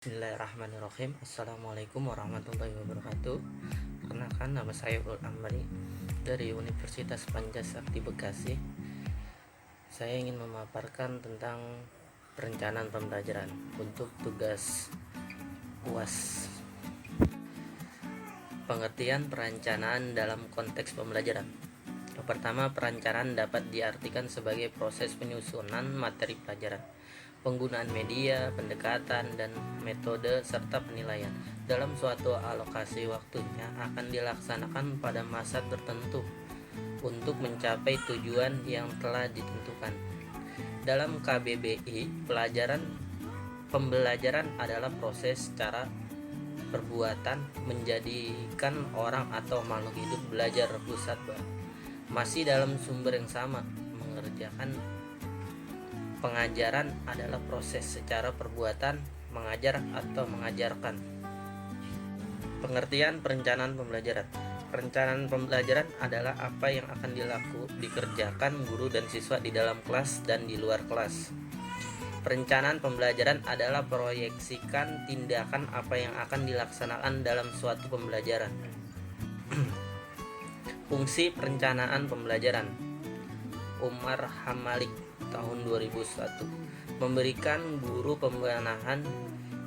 Bismillahirrahmanirrahim. Assalamualaikum warahmatullahi wabarakatuh. Perkenalkan, nama saya Ulul Amri dari Universitas Pancasakti Bekasi. Saya ingin memaparkan tentang perencanaan pembelajaran untuk tugas UAS. Pengertian perencanaan dalam konteks pembelajaran. Yang pertama, perencanaan dapat diartikan sebagai proses penyusunan materi pelajaran, penggunaan media, pendekatan, dan metode, serta penilaian dalam suatu alokasi waktunya akan dilaksanakan pada masa tertentu untuk mencapai tujuan yang telah ditentukan. Dalam KBBI, pembelajaran adalah proses cara perbuatan menjadikan orang atau makhluk hidup belajar pusat masih dalam sumber yang sama mengerjakan. Pengajaran adalah proses secara perbuatan mengajar atau mengajarkan. Pengertian perencanaan pembelajaran. Perencanaan pembelajaran adalah apa yang akan dikerjakan guru dan siswa di dalam kelas dan di luar kelas. Perencanaan pembelajaran adalah proyeksikan tindakan apa yang akan dilaksanakan dalam suatu pembelajaran. Fungsi perencanaan pembelajaran. Umar Hamalik tahun 2001 memberikan guru pembenahan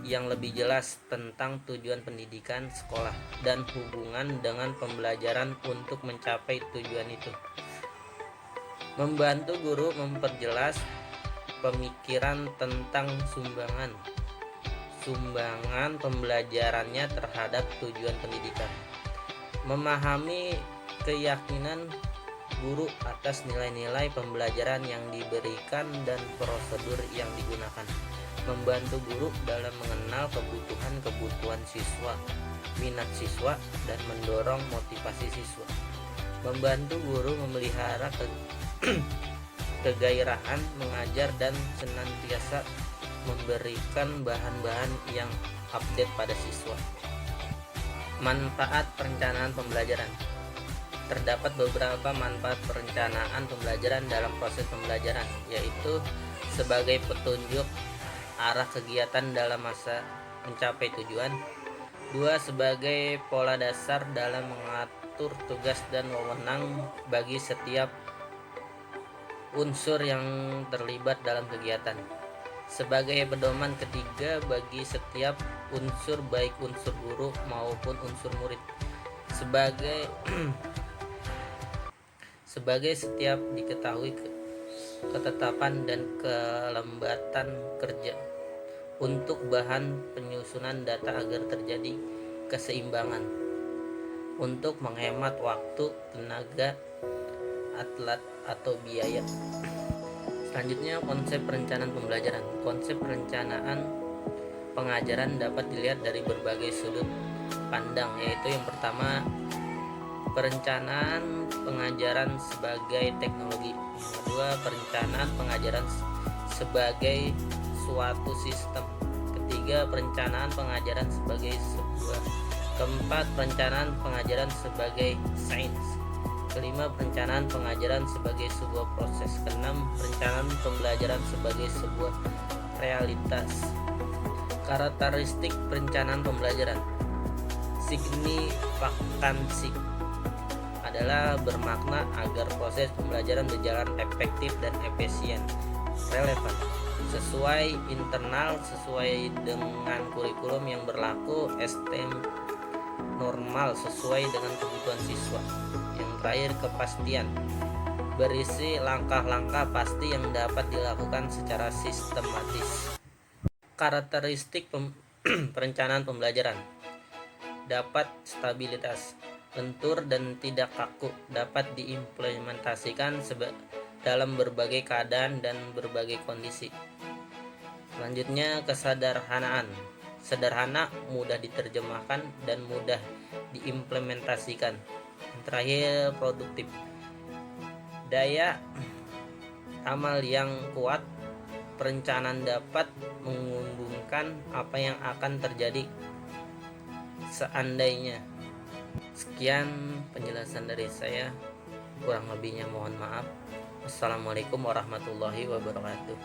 yang lebih jelas tentang tujuan pendidikan sekolah dan hubungan dengan pembelajaran untuk mencapai tujuan itu. Membantu guru memperjelas pemikiran tentang sumbangan pembelajarannya terhadap tujuan pendidikan. Memahami keyakinan guru atas nilai-nilai pembelajaran yang diberikan dan prosedur yang digunakan. Membantu guru dalam mengenal kebutuhan siswa, minat siswa, dan mendorong motivasi siswa. Membantu guru memelihara kegairahan mengajar dan senantiasa memberikan bahan-bahan yang update pada siswa. Manfaat perencanaan pembelajaran. Terdapat beberapa manfaat perencanaan pembelajaran dalam proses pembelajaran, yaitu sebagai petunjuk arah kegiatan dalam masa mencapai tujuan. 2. Sebagai pola dasar dalam mengatur tugas dan wewenang bagi setiap unsur yang terlibat dalam kegiatan. Sebagai pedoman. 3. Bagi setiap unsur, baik unsur guru maupun unsur murid. Sebagai setiap diketahui ketetapan dan kelembatan kerja untuk bahan penyusunan data agar terjadi keseimbangan untuk menghemat waktu, tenaga, atlet atau biaya. Selanjutnya, konsep perencanaan pembelajaran. Konsep perencanaan pengajaran dapat dilihat dari berbagai sudut pandang, yaitu yang pertama, perencanaan pengajaran sebagai teknologi. Yang kedua, perencanaan pengajaran sebagai suatu sistem. Ketiga, perencanaan pengajaran sebagai sebuah. Keempat, perencanaan pengajaran sebagai sains. Kelima, perencanaan pengajaran sebagai sebuah proses. Keenam, perencanaan pembelajaran sebagai sebuah realitas. Karakteristik perencanaan pembelajaran. Signifikansi adalah bermakna agar proses pembelajaran berjalan efektif dan efisien, relevan, sesuai internal, sesuai dengan kurikulum yang berlaku, STM normal, sesuai dengan kebutuhan siswa. Yang terakhir, kepastian, berisi langkah-langkah pasti yang dapat dilakukan secara sistematis. Karakteristik perencanaan pembelajaran. Dapat stabilitas, lentur dan tidak kaku, dapat diimplementasikan dalam berbagai keadaan dan berbagai kondisi. Selanjutnya, kesederhanaan. Sederhana, mudah diterjemahkan dan mudah diimplementasikan. Yang terakhir, produktif. Daya amal yang kuat. Perencanaan dapat menghubungkan apa yang akan terjadi seandainya. Sekian penjelasan dari saya, kurang lebihnya mohon maaf. Wassalamualaikum warahmatullahi wabarakatuh.